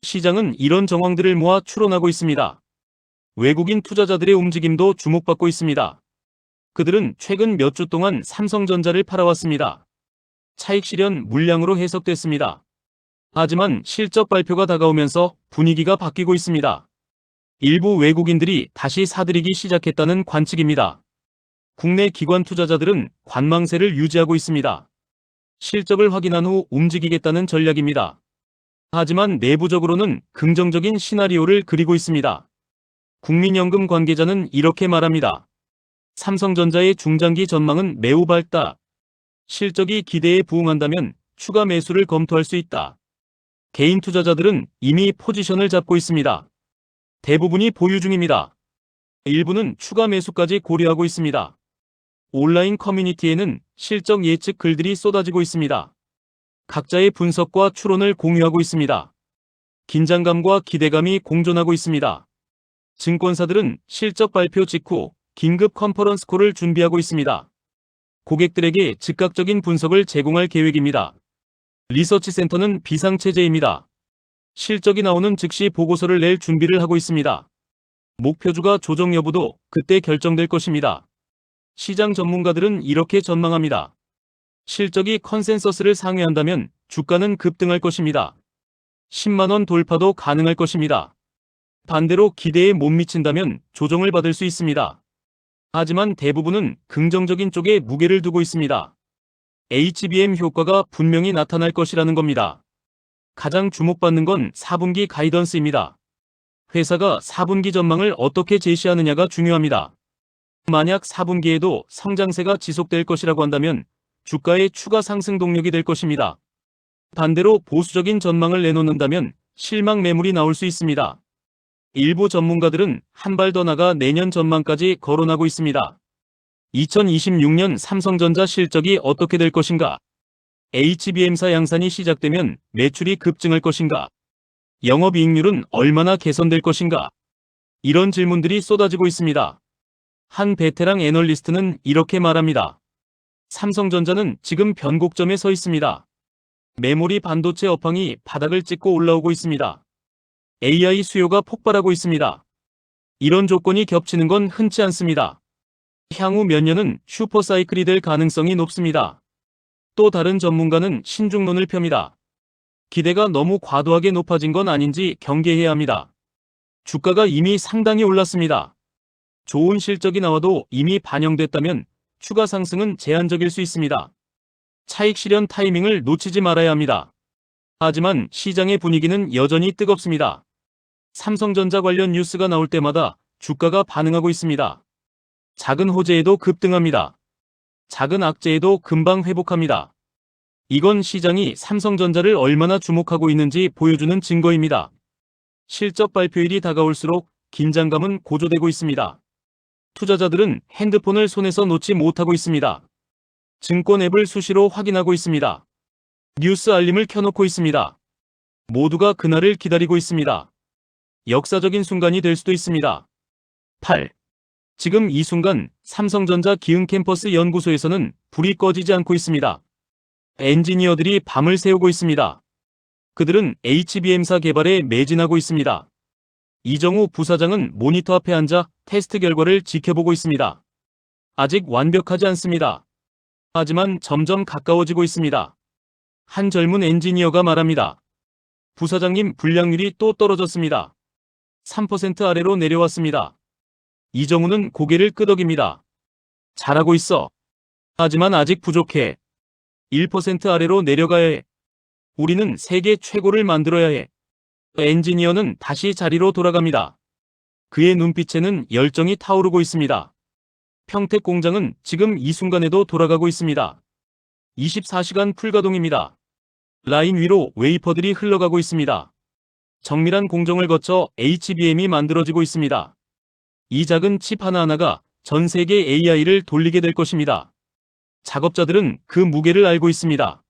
A: 시장은 이런 정황들을 모아 추론하고 있습니다. 외국인 투자자들의 움직임도 주목받고 있습니다. 그들은 최근 몇 주 동안 삼성전자를 팔아왔습니다. 차익 실현 물량으로 해석됐습니다. 하지만 실적 발표가 다가오면서 분위기가 바뀌고 있습니다. 일부 외국인들이 다시 사들이기 시작했다는 관측입니다. 국내 기관 투자자들은 관망세를 유지하고 있습니다. 실적을 확인한 후 움직이겠다는 전략입니다. 하지만 내부적으로는 긍정적인 시나리오를 그리고 있습니다. 국민연금 관계자는 이렇게 말합니다. 삼성전자의 중장기 전망은 매우 밝다. 실적이 기대에 부응한다면 추가 매수를 검토할 수 있다. 개인 투자자들은 이미 포지션을 잡고 있습니다. 대부분이 보유 중입니다. 일부는 추가 매수까지 고려하고 있습니다. 온라인 커뮤니티에는 실적 예측 글들이 쏟아지고 있습니다. 각자의 분석과 추론을 공유하고 있습니다. 긴장감과 기대감이 공존하고 있습니다. 증권사들은 실적 발표 직후 긴급 컨퍼런스 콜을 준비하고 있습니다. 고객들에게 즉각적인 분석을 제공할 계획입니다. 리서치 센터는 비상체제입니다. 실적이 나오는 즉시 보고서를 낼 준비를 하고 있습니다. 목표주가 조정 여부도 그때 결정될 것입니다. 시장 전문가들은 이렇게 전망합니다. 실적이 컨센서스를 상회한다면 주가는 급등할 것입니다. 10만원 돌파도 가능할 것입니다. 반대로 기대에 못 미친다면 조정을 받을 수 있습니다. 하지만 대부분은 긍정적인 쪽에 무게를 두고 있습니다. HBM 효과가 분명히 나타날 것이라는 겁니다. 가장 주목받는 건 4분기 가이던스입니다. 회사가 4분기 전망을 어떻게 제시하느냐가 중요합니다. 만약 4분기에도 성장세가 지속될 것이라고 한다면 주가의 추가 상승 동력이 될 것입니다. 반대로 보수적인 전망을 내놓는다면 실망 매물이 나올 수 있습니다. 일부 전문가들은 한 발 더 나가 내년 전망까지 거론하고 있습니다. 2026년 삼성전자 실적이 어떻게 될 것인가? HBM사 양산이 시작되면 매출이 급증할 것인가? 영업이익률은 얼마나 개선될 것인가? 이런 질문들이 쏟아지고 있습니다. 한 베테랑 애널리스트는 이렇게 말합니다. 삼성전자는 지금 변곡점에 서 있습니다. 메모리 반도체 업황이 바닥을 찍고 올라오고 있습니다. AI 수요가 폭발하고 있습니다. 이런 조건이 겹치는 건 흔치 않습니다. 향후 몇 년은 슈퍼사이클이 될 가능성이 높습니다. 또 다른 전문가는 신중론을 펴니다. 기대가 너무 과도하게 높아진 건 아닌지 경계해야 합니다. 주가가 이미 상당히 올랐습니다. 좋은 실적이 나와도 이미 반영됐다면 추가 상승은 제한적일 수 있습니다. 차익 실현 타이밍을 놓치지 말아야 합니다. 하지만 시장의 분위기는 여전히 뜨겁습니다. 삼성전자 관련 뉴스가 나올 때마다 주가가 반응하고 있습니다. 작은 호재에도 급등합니다. 작은 악재에도 금방 회복합니다. 이건 시장이 삼성전자를 얼마나 주목하고 있는지 보여주는 증거입니다. 실적 발표일이 다가올수록 긴장감은 고조되고 있습니다. 투자자들은 핸드폰을 손에서 놓지 못하고 있습니다. 증권 앱을 수시로 확인하고 있습니다. 뉴스 알림을 켜놓고 있습니다. 모두가 그날을 기다리고 있습니다. 역사적인 순간이 될 수도 있습니다. 8. 지금 이 순간 삼성전자 기흥캠퍼스 연구소에서는 불이 꺼지지 않고 있습니다. 엔지니어들이 밤을 새우고 있습니다. 그들은 HBM사 개발에 매진하고 있습니다. 이정우 부사장은 모니터 앞에 앉아 테스트 결과를 지켜보고 있습니다. 아직 완벽하지 않습니다. 하지만 점점 가까워지고 있습니다. 한 젊은 엔지니어가 말합니다. 부사장님, 불량률이 또 떨어졌습니다. 3% 아래로 내려왔습니다. 이정우는 고개를 끄덕입니다. 잘하고 있어. 하지만 아직 부족해. 1% 아래로 내려가야 해. 우리는 세계 최고를 만들어야 해. 엔지니어는 다시 자리로 돌아갑니다. 그의 눈빛에는 열정이 타오르고 있습니다. 평택 공장은 지금 이 순간에도 돌아가고 있습니다. 24시간 풀가동입니다. 라인 위로 웨이퍼들이 흘러가고 있습니다. 정밀한 공정을 거쳐 HBM이 만들어지고 있습니다. 이 작은 칩 하나하나가 전 세계 AI를 돌리게 될 것입니다. 작업자들은 그 무게를 알고 있습니다.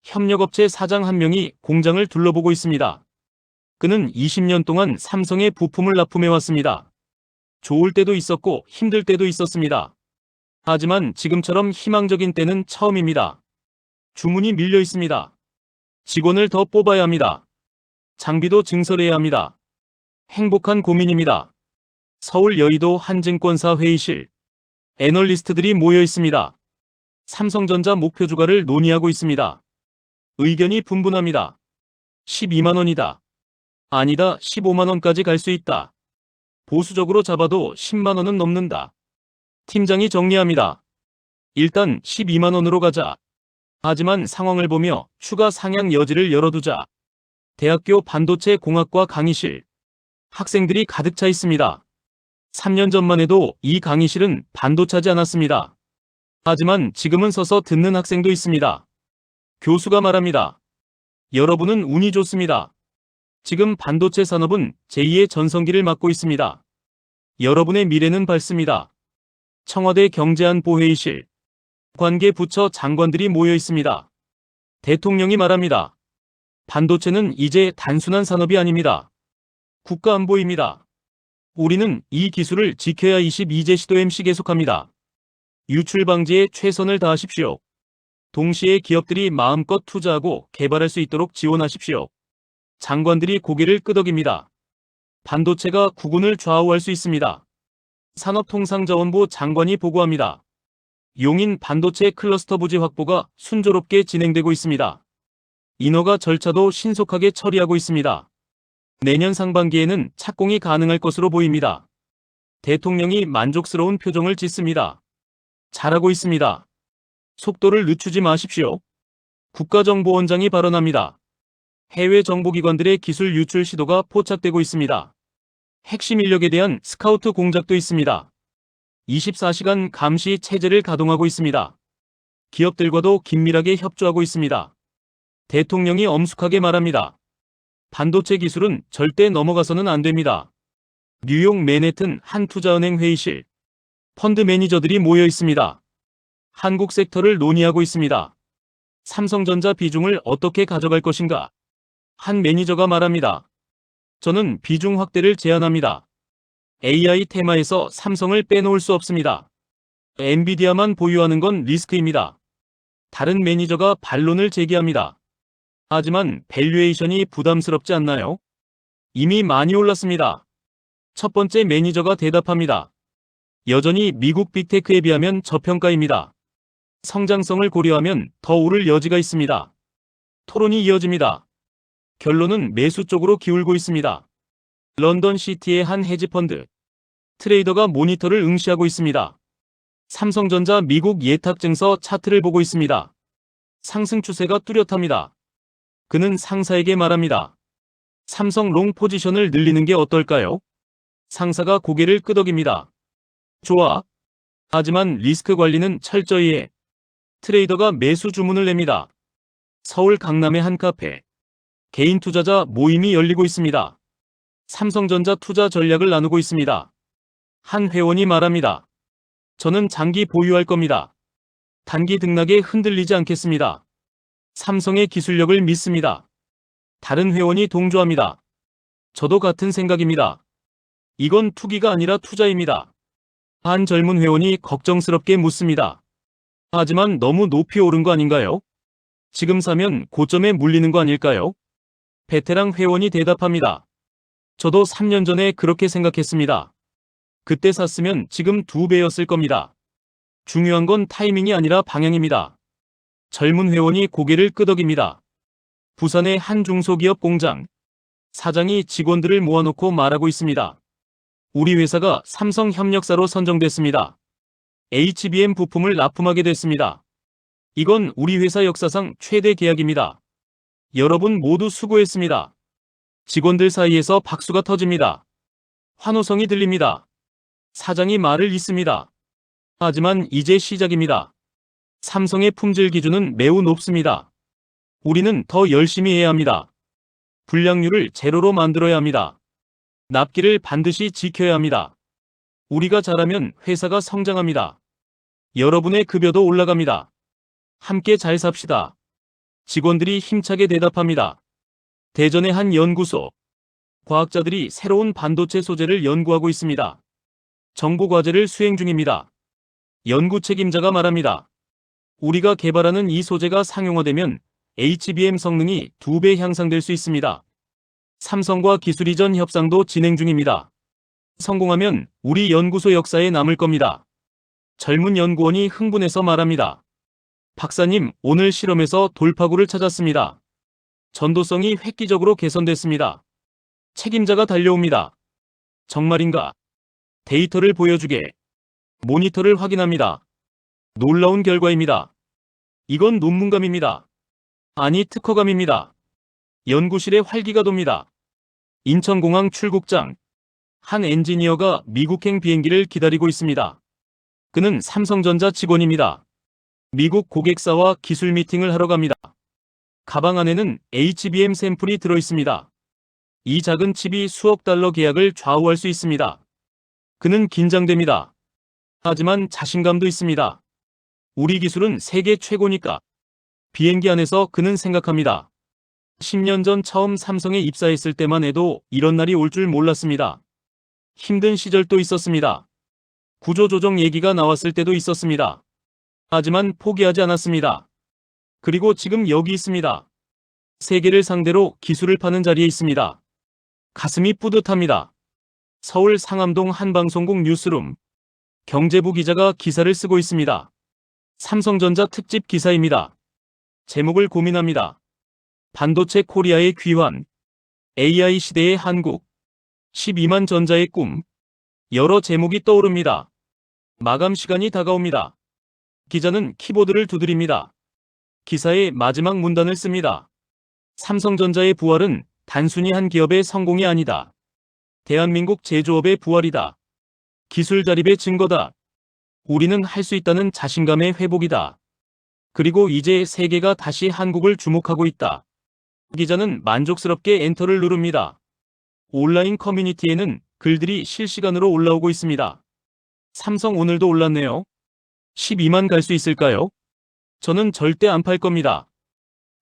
A: 협력업체 사장 한 명이 공장을 둘러보고 있습니다. 그는 20년 동안 삼성의 부품을 납품해왔습니다. 좋을 때도 있었고 힘들 때도 있었습니다. 하지만 지금처럼 희망적인 때는 처음입니다. 주문이 밀려 있습니다. 직원을 더 뽑아야 합니다. 장비도 증설해야 합니다. 행복한 고민입니다. 서울 여의도 한 증권사 회의실. 애널리스트들이 모여 있습니다. 삼성전자 목표 주가를 논의하고 있습니다. 의견이 분분합니다. 12만원이다. 아니다, 15만원까지 갈 수 있다. 보수적으로 잡아도 10만원은 넘는다. 팀장이 정리합니다. 일단 12만원으로 가자. 하지만 상황을 보며 추가 상향 여지를 열어두자. 대학교 반도체 공학과 강의실. 학생들이 가득 차 있습니다. 3년 전만 해도 이 강의실은 반도 차지 않았습니다. 하지만 지금은 서서 듣는 학생도 있습니다. 교수가 말합니다. 여러분은 운이 좋습니다. 지금 반도체 산업은 제2의 전성기를 맞고 있습니다. 여러분의 미래는 밝습니다. 청와대 경제안보회의실. 관계 부처 장관들이 모여 있습니다. 대통령이 말합니다. 반도체는 이제 단순한 산업이 아닙니다. 국가안보입니다. 우리는 이 기술을 지켜야 22제 시도 MC 계속합니다. 유출 방지에 최선을 다하십시오. 동시에 기업들이 마음껏 투자하고 개발할 수 있도록 지원하십시오. 장관들이 고개를 끄덕입니다. 반도체가 국운을 좌우할 수 있습니다. 산업통상자원부 장관이 보고합니다. 용인 반도체 클러스터 부지 확보가 순조롭게 진행되고 있습니다. 인허가 절차도 신속하게 처리하고 있습니다. 내년 상반기에는 착공이 가능할 것으로 보입니다. 대통령이 만족스러운 표정을 짓습니다. 잘하고 있습니다. 속도를 늦추지 마십시오. 국가정보원장이 발언합니다. 해외 정보기관들의 기술 유출 시도가 포착되고 있습니다. 핵심 인력에 대한 스카우트 공작도 있습니다. 24시간 감시 체제를 가동하고 있습니다. 기업들과도 긴밀하게 협조하고 있습니다. 대통령이 엄숙하게 말합니다. 반도체 기술은 절대 넘어가서는 안 됩니다. 뉴욕 맨해튼 한 투자은행 회의실. 펀드 매니저들이 모여 있습니다. 한국 섹터를 논의하고 있습니다. 삼성전자 비중을 어떻게 가져갈 것인가? 한 매니저가 말합니다. 저는 비중 확대를 제안합니다. AI 테마에서 삼성을 빼놓을 수 없습니다. 엔비디아만 보유하는 건 리스크입니다. 다른 매니저가 반론을 제기합니다. 하지만 밸류에이션이 부담스럽지 않나요? 이미 많이 올랐습니다. 첫 번째 매니저가 대답합니다. 여전히 미국 빅테크에 비하면 저평가입니다. 성장성을 고려하면 더 오를 여지가 있습니다. 토론이 이어집니다. 결론은 매수 쪽으로 기울고 있습니다. 런던 시티의 한 헤지펀드 트레이더가 모니터를 응시하고 있습니다. 삼성전자 미국 예탁증서 차트를 보고 있습니다. 상승 추세가 뚜렷합니다. 그는 상사에게 말합니다. 삼성 롱 포지션을 늘리는 게 어떨까요? 상사가 고개를 끄덕입니다. 좋아. 하지만 리스크 관리는 철저히 해. 트레이더가 매수 주문을 냅니다. 서울 강남의 한 카페. 개인 투자자 모임이 열리고 있습니다. 삼성전자 투자 전략을 나누고 있습니다. 한 회원이 말합니다. 저는 장기 보유할 겁니다. 단기 등락에 흔들리지 않겠습니다. 삼성의 기술력을 믿습니다. 다른 회원이 동조합니다. 저도 같은 생각입니다. 이건 투기가 아니라 투자입니다. 한 젊은 회원이 걱정스럽게 묻습니다. 하지만 너무 높이 오른 거 아닌가요? 지금 사면 고점에 물리는 거 아닐까요? 베테랑 회원이 대답합니다. 저도 3년 전에 그렇게 생각했습니다. 그때 샀으면 지금 2배였을 겁니다. 중요한 건 타이밍이 아니라 방향입니다. 젊은 회원이 고개를 끄덕입니다. 부산의 한 중소기업 공장. 사장이 직원들을 모아놓고 말하고 있습니다. 우리 회사가 삼성 협력사로 선정됐습니다. HBM 부품을 납품하게 됐습니다. 이건 우리 회사 역사상 최대 계약입니다. 여러분 모두 수고했습니다. 직원들 사이에서 박수가 터집니다. 환호성이 들립니다. 사장이 말을 잇습니다. 하지만 이제 시작입니다. 삼성의 품질 기준은 매우 높습니다. 우리는 더 열심히 해야 합니다. 불량률을 제로로 만들어야 합니다. 납기를 반드시 지켜야 합니다. 우리가 잘하면 회사가 성장합니다. 여러분의 급여도 올라갑니다. 함께 잘 삽시다. 직원들이 힘차게 대답합니다. 대전의 한 연구소. 과학자들이 새로운 반도체 소재를 연구하고 있습니다. 정보과제를 수행 중입니다. 연구 책임자가 말합니다. 우리가 개발하는 이 소재가 상용화되면 HBM 성능이 2배 향상될 수 있습니다. 삼성과 기술 이전 협상도 진행 중입니다. 성공하면 우리 연구소 역사에 남을 겁니다. 젊은 연구원이 흥분해서 말합니다. 박사님, 오늘 실험에서 돌파구를 찾았습니다. 전도성이 획기적으로 개선됐습니다. 책임자가 달려옵니다. 정말인가? 데이터를 보여주게. 모니터를 확인합니다. 놀라운 결과입니다. 이건 논문감입니다. 아니, 특허감입니다. 연구실에 활기가 돕니다. 인천공항 출국장. 한 엔지니어가 미국행 비행기를 기다리고 있습니다. 그는 삼성전자 직원입니다. 미국 고객사와 기술 미팅을 하러 갑니다. 가방 안에는 HBM 샘플이 들어있습니다. 이 작은 칩이 수억 달러 계약을 좌우할 수 있습니다. 그는 긴장됩니다. 하지만 자신감도 있습니다. 우리 기술은 세계 최고니까. 비행기 안에서 그는 생각합니다. 10년 전 처음 삼성에 입사했을 때만 해도 이런 날이 올 줄 몰랐습니다. 힘든 시절도 있었습니다. 구조조정 얘기가 나왔을 때도 있었습니다. 하지만 포기하지 않았습니다. 그리고 지금 여기 있습니다. 세계를 상대로 기술을 파는 자리에 있습니다. 가슴이 뿌듯합니다. 서울 상암동 한방송국 뉴스룸. 경제부 기자가 기사를 쓰고 있습니다. 삼성전자 특집 기사입니다. 제목을 고민합니다. 반도체 코리아의 귀환. AI 시대의 한국. 12만 전자의 꿈. 여러 제목이 떠오릅니다. 마감 시간이 다가옵니다. 기자는 키보드를 두드립니다. 기사의 마지막 문단을 씁니다. 삼성전자의 부활은 단순히 한 기업의 성공이 아니다. 대한민국 제조업의 부활이다. 기술 자립의 증거다. 우리는 할 수 있다는 자신감의 회복이다. 그리고 이제 세계가 다시 한국을 주목하고 있다. 기자는 만족스럽게 엔터를 누릅니다. 온라인 커뮤니티에는 글들이 실시간으로 올라오고 있습니다. 삼성 오늘도 올랐네요. 12만 갈 수 있을까요? 저는 절대 안 팔 겁니다.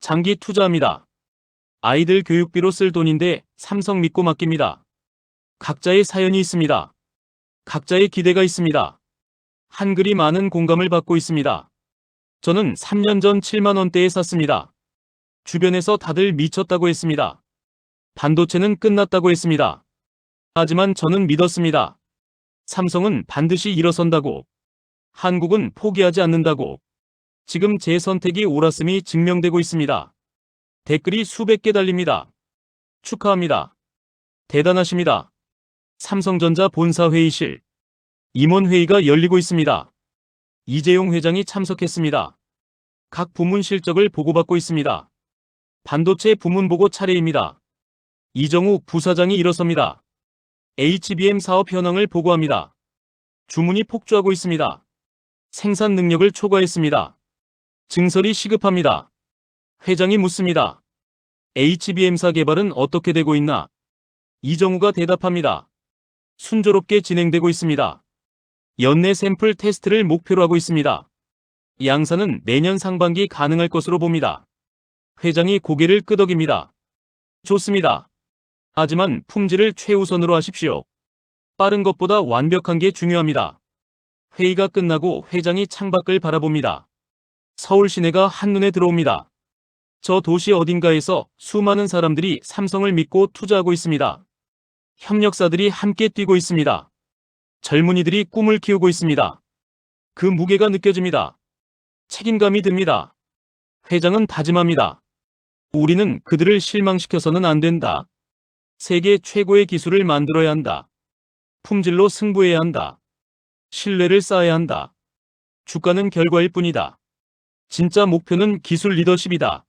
A: 장기 투자합니다. 아이들 교육비로 쓸 돈인데 삼성 믿고 맡깁니다. 각자의 사연이 있습니다. 각자의 기대가 있습니다. 한글이 많은 공감을 받고 있습니다. 저는 3년 전 7만 원대에 샀습니다. 주변에서 다들 미쳤다고 했습니다. 반도체는 끝났다고 했습니다. 하지만 저는 믿었습니다. 삼성은 반드시 일어선다고. 한국은 포기하지 않는다고. 지금 제 선택이 옳았음이 증명되고 있습니다. 댓글이 수백 개 달립니다. 축하합니다. 대단하십니다. 삼성전자 본사 회의실. 임원회의가 열리고 있습니다. 이재용 회장이 참석했습니다. 각 부문 실적을 보고받고 있습니다. 반도체 부문 보고 차례입니다. 이정우 부사장이 일어섭니다. HBM 사업 현황을 보고합니다. 주문이 폭주하고 있습니다. 생산 능력을 초과했습니다. 증설이 시급합니다. 회장이 묻습니다. HBM사 개발은 어떻게 되고 있나? 이정우가 대답합니다. 순조롭게 진행되고 있습니다. 연내 샘플 테스트를 목표로 하고 있습니다. 양산은 내년 상반기 가능할 것으로 봅니다. 회장이 고개를 끄덕입니다. 좋습니다. 하지만 품질을 최우선으로 하십시오. 빠른 것보다 완벽한 게 중요합니다. 회의가 끝나고 회장이 창밖을 바라봅니다. 서울 시내가 한눈에 들어옵니다. 저 도시 어딘가에서 수많은 사람들이 삼성을 믿고 투자하고 있습니다. 협력사들이 함께 뛰고 있습니다. 젊은이들이 꿈을 키우고 있습니다. 그 무게가 느껴집니다. 책임감이 듭니다. 회장은 다짐합니다. 우리는 그들을 실망시켜서는 안 된다. 세계 최고의 기술을 만들어야 한다. 품질로 승부해야 한다. 신뢰를 쌓아야 한다. 주가는 결과일 뿐이다. 진짜 목표는 기술 리더십이다.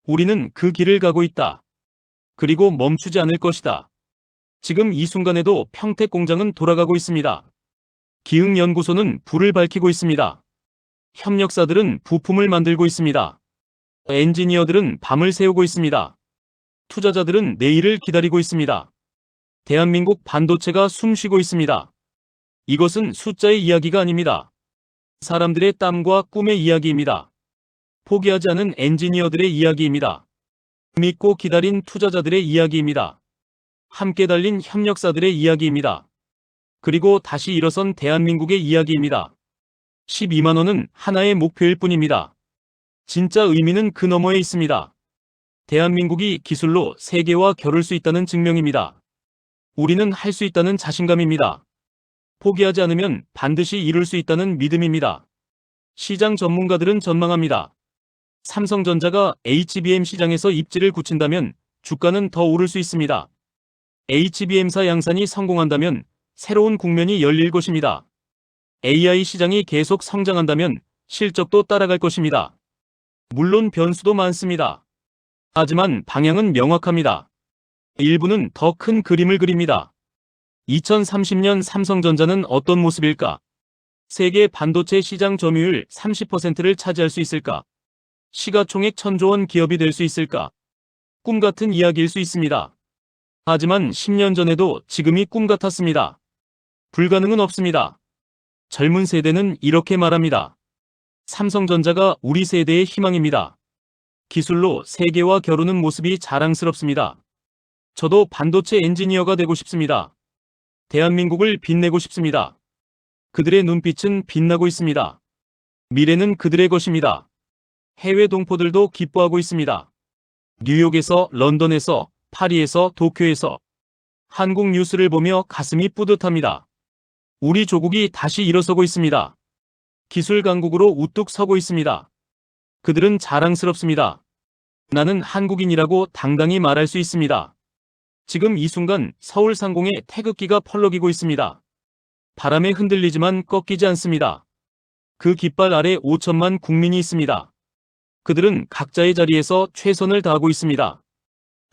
A: 우리는 그 길을 가고 있다. 그리고 멈추지 않을 것이다. 지금 이 순간에도 평택 공장은 돌아가고 있습니다. 기흥연구소는 불을 밝히고 있습니다. 협력사들은 부품을 만들고 있습니다. 엔지니어들은 밤을 새우고 있습니다. 투자자들은 내일을 기다리고 있습니다. 대한민국 반도체가 숨쉬고 있습니다. 이것은 숫자의 이야기가 아닙니다. 사람들의 땀과 꿈의 이야기입니다. 포기하지 않은 엔지니어들의 이야기입니다. 믿고 기다린 투자자들의 이야기입니다. 함께 달린 협력사들의 이야기입니다. 그리고 다시 일어선 대한민국의 이야기입니다. 12만 원은 하나의 목표일 뿐입니다. 진짜 의미는 그 너머에 있습니다. 대한민국이 기술로 세계와 겨룰 수 있다는 증명입니다. 우리는 할 수 있다는 자신감입니다. 포기하지 않으면 반드시 이룰 수 있다는 믿음입니다. 시장 전문가들은 전망합니다. 삼성전자가 HBM 시장에서 입지를 굳힌다면 주가는 더 오를 수 있습니다. HBM사 양산이 성공한다면 새로운 국면이 열릴 것입니다. AI 시장이 계속 성장한다면 실적도 따라갈 것입니다. 물론 변수도 많습니다. 하지만 방향은 명확합니다. 일부는 더 큰 그림을 그립니다. 2030년 삼성전자는 어떤 모습일까? 세계 반도체 시장 점유율 30%를 차지할 수 있을까? 시가총액 1,000조 원 기업이 될 수 있을까? 꿈 같은 이야기일 수 있습니다. 하지만 10년 전에도 지금이 꿈 같았습니다. 불가능은 없습니다. 젊은 세대는 이렇게 말합니다. 삼성전자가 우리 세대의 희망입니다. 기술로 세계와 겨루는 모습이 자랑스럽습니다. 저도 반도체 엔지니어가 되고 싶습니다. 대한민국을 빛내고 싶습니다. 그들의 눈빛은 빛나고 있습니다. 미래는 그들의 것입니다. 해외 동포들도 기뻐하고 있습니다. 뉴욕에서, 런던에서, 파리에서, 도쿄에서 한국 뉴스를 보며 가슴이 뿌듯합니다. 우리 조국이 다시 일어서고 있습니다. 기술 강국으로 우뚝 서고 있습니다. 그들은 자랑스럽습니다. 나는 한국인이라고 당당히 말할 수 있습니다. 지금 이 순간 서울 상공에 태극기가 펄럭이고 있습니다. 바람에 흔들리지만 꺾이지 않습니다. 그 깃발 아래 5천만 국민이 있습니다. 그들은 각자의 자리에서 최선을 다하고 있습니다.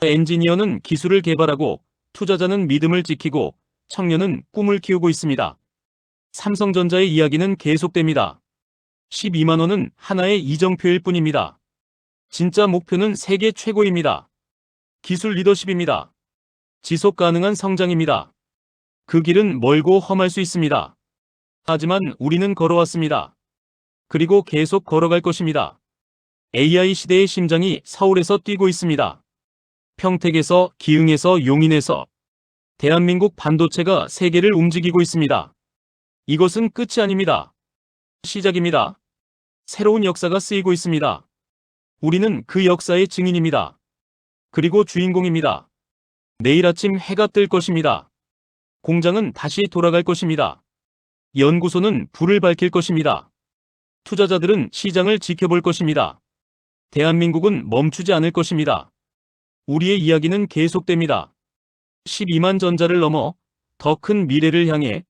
A: 엔지니어는 기술을 개발하고, 투자자는 믿음을 지키고, 청년은 꿈을 키우고 있습니다. 삼성전자의 이야기는 계속됩니다. 12만 원은 하나의 이정표일 뿐입니다. 진짜 목표는 세계 최고입니다. 기술 리더십입니다. 지속 가능한 성장입니다. 그 길은 멀고 험할 수 있습니다. 하지만 우리는 걸어왔습니다. 그리고 계속 걸어갈 것입니다. AI 시대의 심장이 서울에서 뛰고 있습니다. 평택에서, 기흥에서, 용인에서 대한민국 반도체가 세계를 움직이고 있습니다. 이것은 끝이 아닙니다. 시작입니다. 새로운 역사가 쓰이고 있습니다. 우리는 그 역사의 증인입니다. 그리고 주인공입니다. 내일 아침 해가 뜰 것입니다. 공장은 다시 돌아갈 것입니다. 연구소는 불을 밝힐 것입니다. 투자자들은 시장을 지켜볼 것입니다. 대한민국은 멈추지 않을 것입니다. 우리의 이야기는 계속됩니다. 12만 전자를 넘어 더 큰 미래를 향해